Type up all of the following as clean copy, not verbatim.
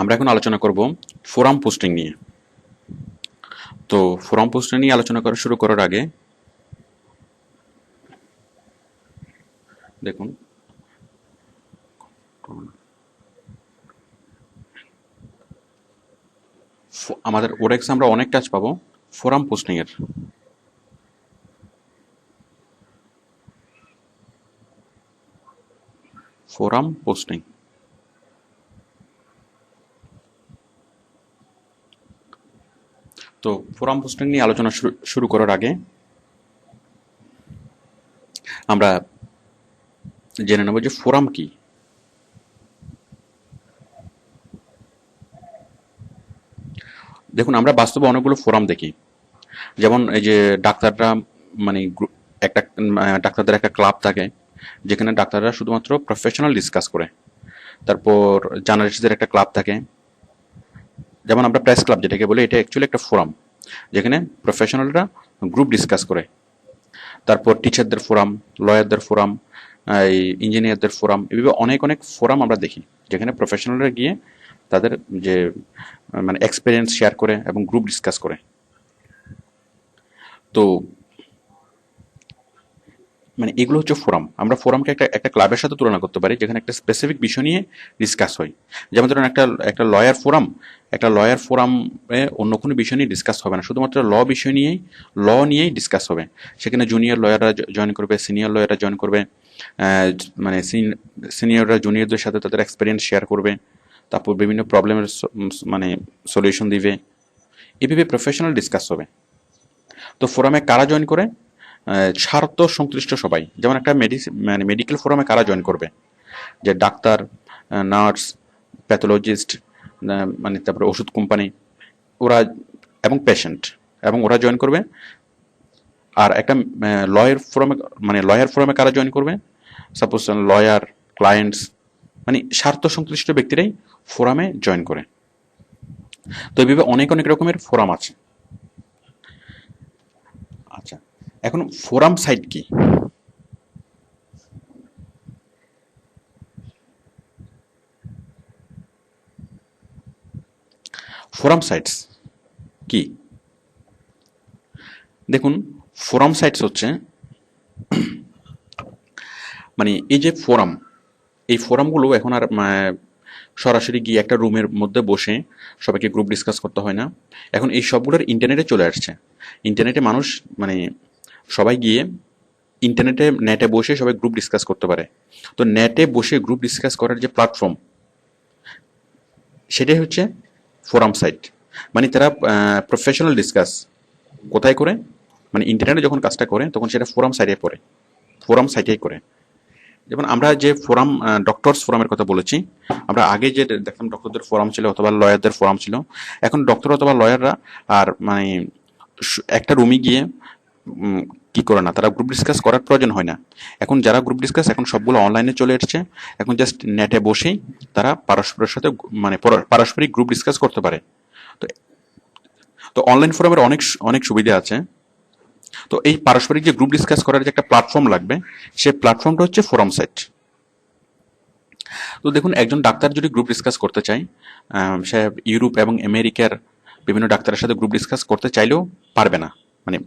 আমরা এখন আলোচনা করব ফোরাম পোস্টিং নিয়ে। তো ফোরাম পোস্টিং নিয়ে আলোচনা করা শুরু করার আগে দেখুন, আমাদের ওডেক্স আমরা অনেক কাজ পাবো ফোরাম পোস্টিং এর। ফোরাম পোস্টিং, তো ফোরাম পোস্টিং নিয়ে আলোচনা শুরু করার আগে আমরা জেনে নেব যে ফোরাম কি। দেখুন, আমরা বাস্তবে অনেকগুলো ফোরাম দেখি। যেমন এই যে ডাক্তাররা, মানে একটা ডাক্তারদের একটা ক্লাব থাকে যেখানে ডাক্তাররা শুধুমাত্র প্রফেশনাল ডিসকাস করে। তারপর জার্নালিস্টদের একটা ক্লাব থাকে, যেমন আমরা প্রেস ক্লাব যেটাকে বলি, এটা অ্যাকচুয়ালি একটা ফোরাম যেখানে প্রফেশনালরা গ্রুপ ডিসকাস করে। তারপর টিচারদের ফোরাম, লয়ারদের ফোরাম, এই ইঞ্জিনিয়ারদের ফোরাম, এভাবে অনেক অনেক ফোরাম আমরা দেখি যেখানে প্রফেশনালরা গিয়ে তাদের যে মানে এক্সপিরিয়েন্স শেয়ার করে এবং গ্রুপ ডিসকাস করে। তো মানে এগুলো হচ্ছে ফোরাম। আমরা ফোরামকে একটা একটা ক্লাবের সাথে তুলনা করতে পারি যেখানে একটা স্পেসিফিক বিষয় নিয়ে ডিসকাস হয়। যেমন ধরুন একটা একটা লয়ার ফোরাম, একটা লয়ার ফোরামে অন্য কোনো বিষয় নিয়ে ডিসকাস হবে না, শুধুমাত্র বিষয় নিয়েই নিয়েই ডিসকাস হবে। সেখানে জুনিয়র লয়াররা জয়েন করবে, সিনিয়র লয়াররা জয়েন করবে, মানে সিনিয়ররা জুনিয়রদের সাথে তাদের এক্সপিরিয়েন্স শেয়ার করবে, তারপর বিভিন্ন প্রবলেমের মানে সলিউশন দিবে। এভাবে প্রফেশনাল ডিসকাস হবে। তো ফোরামে কারা জয়েন করে? স্বার্থ সংশ্লিষ্ট সবাই। যেমন একটা মানে মেডিকেল ফোরামে কারা জয়েন করবে? যে ডাক্তার, নার্স, প্যাথোলজিস্ট, মানে তারপরে ওষুধ কোম্পানি, ওরা এবং পেশেন্ট, এবং ওরা জয়েন করবে। আর একটা লয়ার ফোরামে কারা জয়েন করবে? সাপোজ লয়ার, ক্লায়েন্টস, মানে স্বার্থ সংশ্লিষ্ট ব্যক্তিরাই ফোরামে জয়েন করে। তো এইভাবে অনেক অনেক রকমের ফোরাম আছে। আচ্ছা, এখন ফোরাম সাইট কি? ফোরাম সাইটস কি? দেখুন, ফোরাম সাইটস হচ্ছে মানে এই যে ফোরাম, এই ফোরামগুলো এখন আর সরাসরি গিয়ে একটা রুমের মধ্যে বসে সবাইকে গ্রুপ ডিসকাস করতে হয় না। এখন এই সবগুলোর ইন্টারনেটে চলে আসছে। ইন্টারনেটে মানুষ মানে সবাই গিয়ে নেটে বসে সবাই গ্রুপ ডিসকাস করতে পারে। তো নেটে বসে গ্রুপ ডিসকাস করার যে প্ল্যাটফর্ম, সেটাই হচ্ছে ফোরাম সাইট। মানে তারা প্রফেশনাল ডিসকাস কোথায় করে? মানে ইন্টারনেটে যখন কাজটা করে তখন সেটা ফোরাম সাইটেই করে। যেমন আমরা যে ফোরাম, ডক্টরস ফোরামের কথা বলেছি, আমরা আগে যে দেখলাম ডক্টরদের ফোরাম ছিল অথবা লয়ারদের ফোরাম ছিল। এখন ডক্টর অথবা লয়াররা আর মানে একটা রুমে গিয়ে উম, কি করে না, তারা গ্রুপ ডিসকাস করার প্রয়োজন হয় না। এখন যারা গ্রুপ ডিসকাস, এখন সবগুলো অনলাইনে চলে এসছে। এখন জাস্ট নেটে বসেই তারা পারস্পরের সাথে মানে পারস্পরিক গ্রুপ ডিসকাস করতে পারে। তো তো অনলাইন ফোরামের অনেক অনেক সুবিধা আছে। তো এই পারস্পরিক যে গ্রুপ ডিসকাস করার যে একটা প্ল্যাটফর্ম লাগবে, সেই প্ল্যাটফর্মটা হচ্ছে ফোরাম সাইট। তো দেখুন, একজন ডাক্তার যদি গ্রুপ ডিসকাস করতে চায়, সে ইউরোপ এবং আমেরিকার বিভিন্ন ডাক্তারের সাথে গ্রুপ ডিসকাস করতে চাইলেও পারবে না, মানে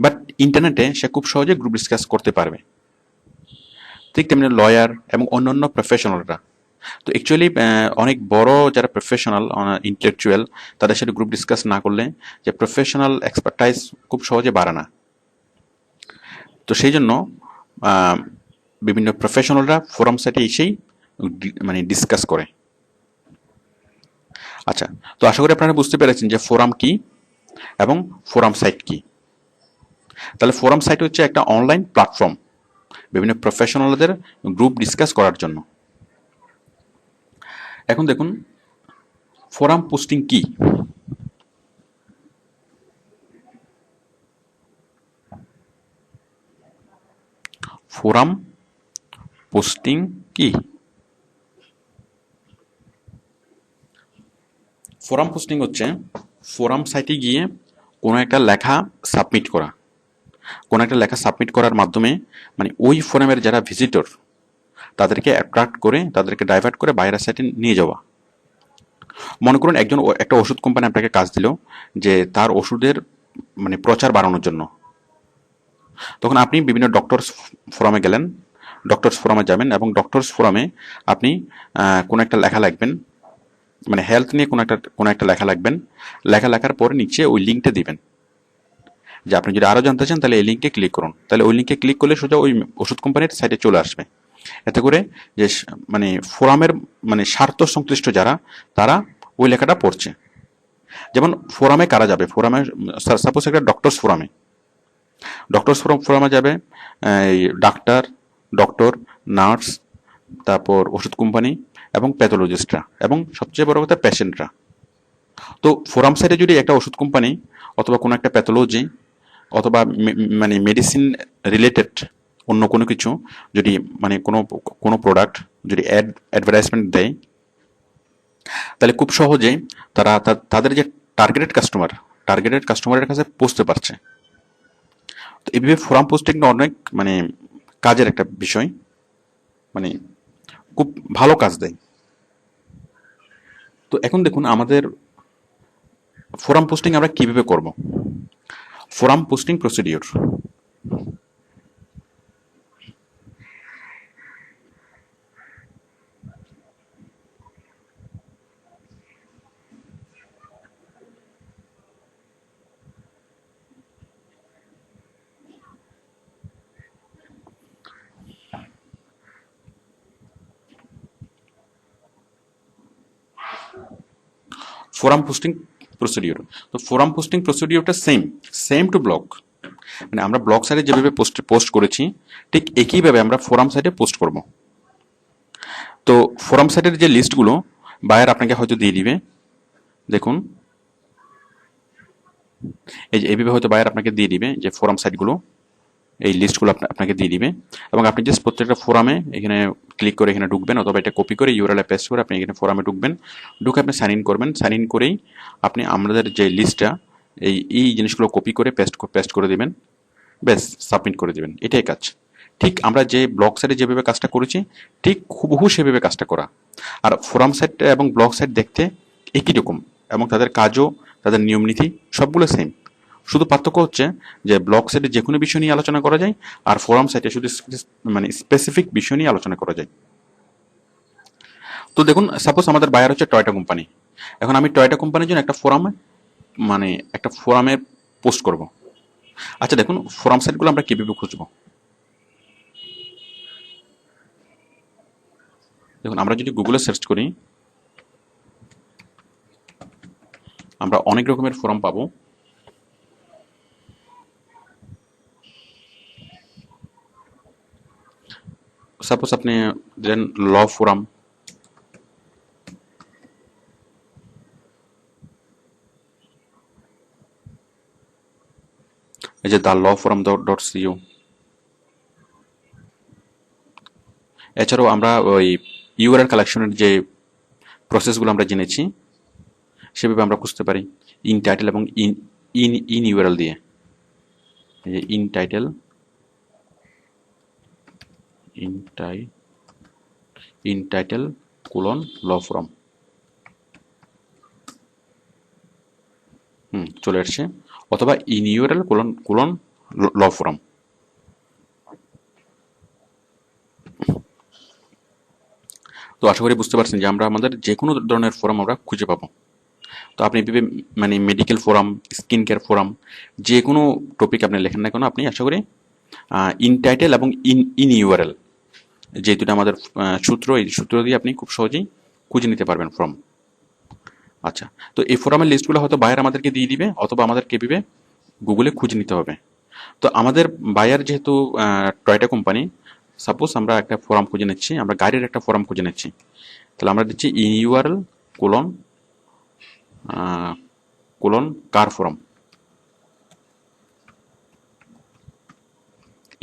বাট ইন্টারনেটে সে খুব সহজে গ্রুপ ডিসকাস করতে পারবে। ঠিক তেমনি লয়ার এবং অন্যান্য প্রফেশনালরা। তো অ্যাকচুয়ালি অনেক বড় যারা প্রফেশনাল ইন্টেলেকচুয়াল, তাদের সাথে গ্রুপ ডিসকাস না করলে যে প্রফেশনাল এক্সপার্টাইজ খুব সহজে বাড়ে না। তো সেই জন্য আহ, বিভিন্ন প্রফেশনালরা ফোরাম সাইটে এসেই মানে ডিসকাস করে। আচ্ছা, তো আশা করি আপনারা বুঝতে পেরেছেন যে ফোরাম কি এবং ফোরাম সাইট কি। তাহলে ফোরাম সাইট হচ্ছে একটা অনলাইন প্ল্যাটফর্ম বিভিন্ন প্রফেশনালদের গ্রুপ ডিসকাস করার জন্য। এখন দেখুন, ফোরাম পোস্টিং কি? ফোরাম পোস্টিং কি? ফোরাম পোস্টিং হচ্ছে ফোরাম সাইটে গিয়ে কোনো একটা লেখা সাবমিট করা। কোনো একটা লেখা সাবমিট করার মাধ্যমে মানে ওই ফোরামের যারা ভিজিটর, তাদেরকে অ্যাট্রাক্ট করে, তাদেরকে ডাইভার্ট করে বাইরের সাইটে নিয়ে যাওয়া। মনে করুন একটা ওষুধ কোম্পানি আপনাকে কাজ দিল যে তার ওষুধের মানে প্রচার বাড়ানোর জন্য। তখন আপনি বিভিন্ন ডক্টরস ফোরামে গেলেন, ডক্টরস ফোরামে যাবেন এবং ডক্টরস ফোরামে আপনি কোনো একটা লেখা লিখবেন, মানে হেলথ নিয়ে কোনো একটা লেখা লিখবেন। লেখার পরে নিচে ওই লিঙ্কটা দিবেন যে আপনি যদি আরও জানতে চান তাহলে এই লিঙ্কে ক্লিক করুন। তাহলে ওই লিঙ্কে ক্লিক করলে সোজা ওই ওষুধ কোম্পানির সাইটে চলে আসবে। এতে করে যে মানে ফোরামের মানে স্বার্থ সংশ্লিষ্ট যারা, তারা ওই লেখাটা পড়ছে। যেমন ফোরামে কারা যাবে, ফোরামে সাপোজ একটা ডক্টরস ফোরামে যাবে এই ডক্টর, নার্স, তারপর ওষুধ কোম্পানি এবং প্যাথোলজিস্টরা এবং সবচেয়ে বড় কথা পেশেন্টরা। তো ফোরাম সাইটে যদি একটা ওষুধ কোম্পানি অথবা কোনো একটা প্যাথোলজি অথবা মানে মেডিসিন রিলেটেড অন্য কোনো কিছু যদি মানে কোনো প্রোডাক্ট যদি অ্যাডভার্টাইজমেন্ট দেয়, তাহলে খুব সহজেই তারা তাদের যে টার্গেটেড কাস্টমারের কাছে পৌঁছতে পারছে। তো এইভাবে ফোরাম পোস্টিংটা অনেক মানে কাজের একটা বিষয়, মানে খুব ভালো কাজ দেয়। তো এখন দেখুন আমাদের ফোরাম পোস্টিং আমরা কিভাবে করব। Forum posting procedure. Forum posting procedure. তো ফোরাম পোস্টিং প্রসিডিওরটা সেম টু ব্লগ। মানে আমরা ব্লগ সাইটে যেভাবে পোস্ট করেছি ঠিক একইভাবে আমরা ফোরাম সাইটে পোস্ট করব। তো ফোরাম সাইটের যে লিস্টগুলো বায়ার আপনাকে হয়তো দিয়ে দিবে, দেখুন এই যে এইভাবে হয়তো বায়ার আপনাকে দিয়ে দিবে যে ফোরাম সাইটগুলো, এই লিস্টগুলো আপনাকে দিয়ে দিবে এবং আপনি জাস্ট প্রত্যেকটা ফোরামে এখানে ক্লিক করে এখানে ঢুকবেন অথবা এটা কপি করে ইউআরএল পেস্ট করে আপনি এখানে ফোরামে ঢুকবেন। ঢুকে আপনি সাইন ইন করবেন। সাইন ইন করেই আপনি আমাদের যে লিস্টটা এই জিনিসগুলো কপি করে পেস্ট করে দিবেন, ব্যাস সাবমিট করে দিবেন, এটাই কাজ। ঠিক আমরা যে ব্লগ সাইটে যেভাবে কাজটা করেছি ঠিক হুবহু সেভাবে কাজটা করা। আর ফোরাম সাইট এবং ব্লগ সাইট দেখতে একই রকম এবং তাদের কাজও, তাদের নিয়ম নীতি সবগুলো সেম। শুধু পার্থক্য হচ্ছে যে ব্লগ সাইটে যে কোনো বিষয় নিয়ে আলোচনা করা যায় আর ফোরাম সাইটে শুধু মানে স্পেসিফিক বিষয় নিয়ে আলোচনা করা যায়। তো দেখুন সাপোজ আমাদের বায়ার হচ্ছে টয়োটা কোম্পানি। এখন আমি টয়োটা কোম্পানির জন্য একটা ফোরামে পোস্ট করব। আচ্ছা দেখুন ফোরাম সাইটগুলো আমরা কিভাবে খুঁজবো। দেখুন আমরা যদি গুগলে সার্চ করি আমরা অনেক রকমের ফোরাম পাবো। সাপোজ আপনি দেন ল ফোরাম, এই যে দ্য ল ফোরাম .co। এছাড়াও আমরা ওই ইউআরএল কালেকশনের যে প্রসেসগুলো আমরা জেনেছি সেভাবে আমরা খুঁজতে পারি ইন টাইটেল এবং ইন ইউআরএল দিয়ে। এই যে in title colon law forum, চলে আসছে, অথবা in URL colon law forum. তো আশা করি বুঝতে পারছেন যে আমরা আমাদের যে কোনো ধরনের ফোরাম আমরা খুঁজে পাবো। তো আপনি মানে medical forum, skin care forum, যে কোনো টপিক আপনি লেখেন না কেন আপনি আশা করি ইন টাইটেল এবং ইন ইউআরএল যে দুটো আমাদের সূত্র, এই সূত্র দিয়ে আপনি খুব সহজেই খুঁজে নিতে পারবেন ফর্ম। আচ্ছা, তো এই ফোরামের লিস্টগুলো হয়তো বায়ার আমাদেরকে দিয়ে দিবে অথবা আমাদেরকে দিবে গুগলে খুঁজে নিতে হবে। তো আমাদের বায়ার যেহেতু টয়োটা কোম্পানি, সাপোজ আমরা একটা ফোরাম খুঁজে নিচ্ছি, আমরা গাড়ির একটা ফোরাম খুঁজে নিচ্ছি, তাহলে আমরা দিচ্ছি in URL colon car forum,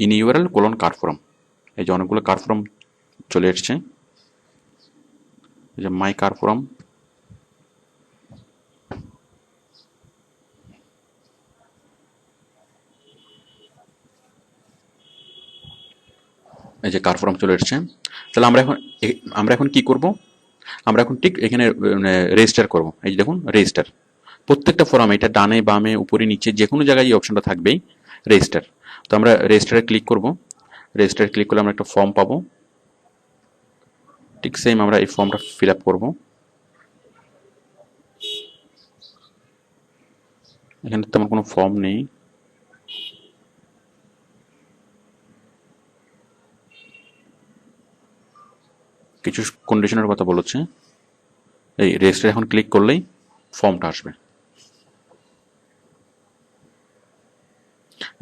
in URL colon car forum. এই যে অনেকগুলো কার ফোরাম চলে এসছে, এই যে মাই কার ফোরাম, এই যে কার ফোরাম চলে এসছে। তাহলে আমরা এখন কি করব, আমরা এখন ঠিক এখানে রেজিস্টার করব। এই যে দেখুন রেজিস্টার, প্রত্যেকটা ফোরাম এটা ডানে বামে উপরে নিচে যে কোনো জায়গায় এই অপশনটা থাকবেই রেজিস্টার। তো আমরা রেজিস্টারে ক্লিক করব। রেজিস্টারে ক্লিক করলে আমরা একটা ফর্ম পাবো, ঠিক সেম আমরা এই ফর্মটা ফিল আপ করবো। এখানে তেমন কোনো ফর্ম নেই, কিছু কন্ডিশনের কথা বলেছে। এই রেজিস্টার এখন ক্লিক করলেই ফর্মটা আসবে।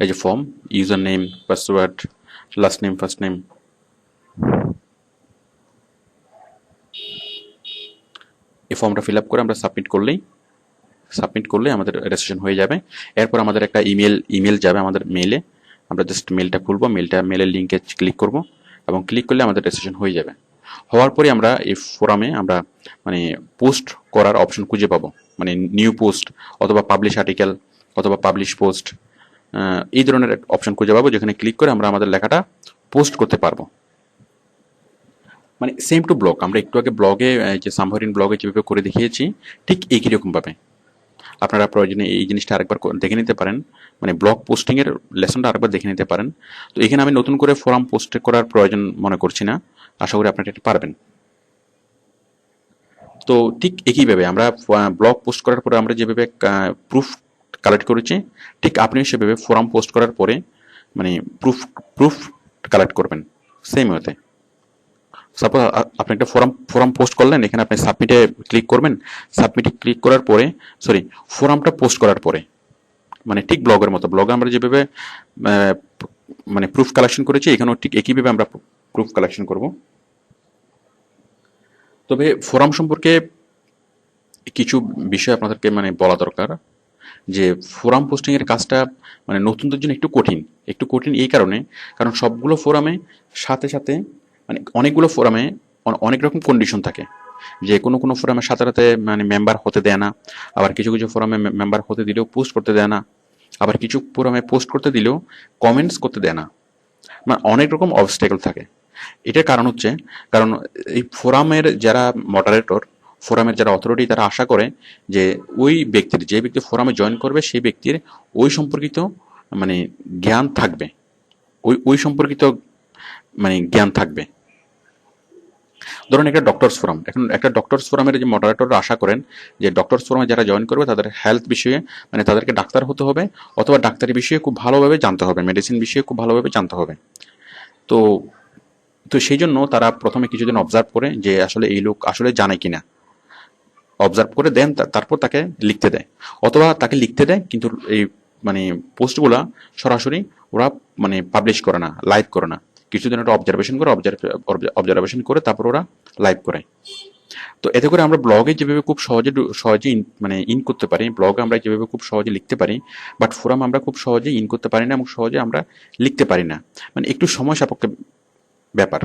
এই যে form, user name, password, last name, first name. এই ফর্মটা ফিল আপ করে আমরা সাবমিট করলে আমাদের রেজিস্ট্রেশন হয়ে যাবে। এরপর আমাদের একটা ইমেল যাবে আমাদের মেইলে। আমরা জাস্ট মেলটা খুলবো, মেলের লিঙ্কে ক্লিক করব এবং ক্লিক করলে আমাদের রেজিস্ট্রেশন হয়ে যাবে। হওয়ার পরে আমরা এই ফোরামে আমরা মানে পোস্ট করার অপশন খুঁজে পাবো, মানে নিউ পোস্ট অথবা পাবলিশ আর্টিকেল অথবা পাবলিশ পোস্ট, এই ধরনের অপশন খুঁজে পাবো, যেখানে ক্লিক করে আমরা আমাদের লেখাটা পোস্ট করতে পারবো। মানে সেম টু ব্লগ, আমরা একটু আগে ব্লগে যে সামহারিন ব্লগে যেভাবে করে দেখিয়েছি ঠিক একই রকমভাবে আপনারা প্রয়োজনে এই জিনিসটা আরেকবার দেখে নিতে পারেন, মানে ব্লগ পোস্টিংয়ের লেসনটা আরেকবার দেখে নিতে পারেন। তো এখানে আমি নতুন করে ফোরাম পোস্ট করার প্রয়োজন মনে করছি না, আশা করি আপনারা এটা পারবেন। তো ঠিক একইভাবে আমরা ব্লগ পোস্ট করার পরে আমরা যেভাবে প্রুফ কালেক্ট করেছি, ঠিক আপনিও সেভাবে ফোরাম পোস্ট করার পরে মানে প্রুফ কালেক্ট করবেন সেম ওয়েতে। সাপোজ আপনি একটা ফোরাম পোস্ট করলেন, এখানে আপনি সাবমিটে ক্লিক করবেন। সাবমিটে ক্লিক করার পরে ফোরামটা পোস্ট করার পরে মানে ঠিক ব্লগের মতো, ব্লগে আমরা যেভাবে মানে প্রুফ কালেকশন করেছি, এখানেও ঠিক একইভাবে আমরা প্রুফ কালেকশন করব। তবে ফোরাম সম্পর্কে কিছু বিষয় আপনাদেরকে মানে বলা দরকার, যে ফোরাম পোস্টিং এর কাজটা মানে নতুনদের জন্য একটু কঠিন এই কারণে, কারণ সবগুলো ফোরামে সাথে সাথে মানে অনেকগুলো ফোরামে অনেক রকম কন্ডিশন থাকে, যে কোনো ফোরামের সাথে সাথে মানে মেম্বার হতে দেয় না, আবার কিছু ফোরামে মেম্বার হতে দিলেও পোস্ট করতে দেয় না, আবার কিছু ফোরামে পোস্ট করতে দিলেও কমেন্টস করতে দেয় না, মানে অনেক রকম অবস্টেকল থাকে। এটার কারণ হচ্ছে, কারণ এই ফোরামের যারা মডারেটর, ফোরামের যারা অথরিটি, তারা আশা করে যে যে ব্যক্তি ফোরামে জয়েন করবে সেই ব্যক্তির ওই সম্পর্কিত মানে জ্ঞান থাকবে, ওই সম্পর্কিত মানে জ্ঞান থাকবে। ধরুন একটা ডক্টরস ফোরাম, এখন একটা ডক্টরস ফোরামের যে মডারেটররা আশা করেন যে ডক্টরস ফোরামে যারা জয়েন করবে তাদের হেলথ বিষয়ে মানে তাদেরকে ডাক্তার হতে হবে, অথবা ডাক্তারি বিষয়ে খুব ভালোভাবে জানতে হবে, মেডিসিন বিষয়ে খুব ভালোভাবে জানতে হবে। তো তো সেই জন্য তারা প্রথমে কিছুদিন অবজার্ভ করে যে আসলে এই লোক আসলে জানে কিনা, অবজার্ভ করে দেন, তারপর তাকে লিখতে দেয়, অথবা তাকে লিখতে দেয় কিন্তু এই মানে পোস্টগুলা সরাসরি ওরা মানে পাবলিশ করে না, লাইভ করে না, কিছুদিন একটা অবজারভেশন করে তারপর ওরা লাইভ করে। তো এতে করে আমরা ব্লগে যেভাবে খুব সহজে মানে ইন করতে পারি, ব্লগে আমরা যেভাবে খুব সহজে লিখতে পারি, বাট ফোরাম আমরা খুব সহজে ইন করতে পারি না এবং সহজে আমরা লিখতে পারি না, মানে একটু সময় সাপেক্ষ ব্যাপার।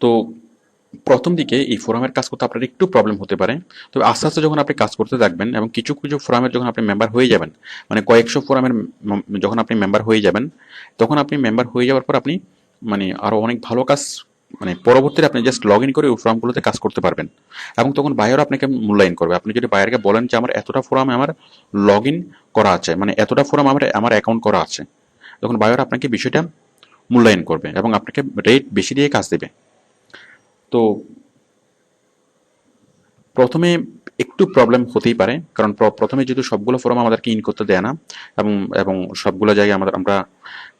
তো প্রথম দিকে এই ফোরামের কাজ করতে আপনার একটু প্রবলেম হতে পারে, তবে আস্তে আস্তে যখন আপনি কাজ করতে থাকবেন এবং কিছু ফোরামের যখন আপনি মেম্বার হয়ে যাবেন, মানে কয়েকশো ফোরামের যখন আপনি মেম্বার হয়ে যাবেন, তখন আপনি মেম্বার হয়ে যাওয়ার পর আপনি মানে আরো অনেক ভালো কাজ মানে পরবর্তীতে আপনি জাস্ট লগ ইন করে ওই ফোরামগুলোতে কাজ করতে পারবেন, এবং তখন বায়ারও আপনাকে মূল্যায়ন করবে। আপনি যদি বায়ারকে বলেন যে আমার এতটা ফোরামে আমার লগ ইন করা আছে, মানে এতটা ফোরাম আমার অ্যাকাউন্ট করা আছে, তখন বায়ার আপনাকে বিষয়টা মূল্যায়ন করবে এবং আপনাকে রেট বেশি দিয়ে কাজ দেবে। তো প্রথমে একটু প্রবলেম হতেই পারে, কারণ প্রথমে যেহেতু সবগুলো ফোরাম আমাদেরকে ইন করতে দেয় না, এবং এবং সবগুলো জায়গায় আমরা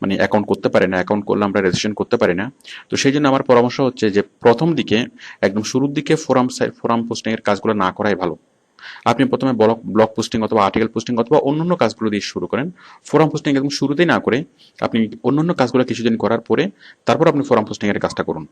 মানে অ্যাকাউন্ট করতে পারি না, অ্যাকাউন্ট করলে আমরা রেজিস্ট্রেশন করতে পারি না। তো সেই জন্য আমার পরামর্শ হচ্ছে যে প্রথম দিকে একদম শুরুর দিকে ফোরাম পোস্টিং এর কাজগুলো না করাই ভালো। আপনি প্রথমে ব্লগ পোস্টিং অথবা আর্টিকেল পোস্টিং অথবা অন্যান্য কাজগুলো দিয়ে শুরু করেন, ফোরাম পোস্টিং একদম শুরুতেই না করে আপনি অন্যান্য কাজগুলো কিছুদিন করার পরে তারপর আপনি ফোরাম পোস্টিং এর কাজটা করুন।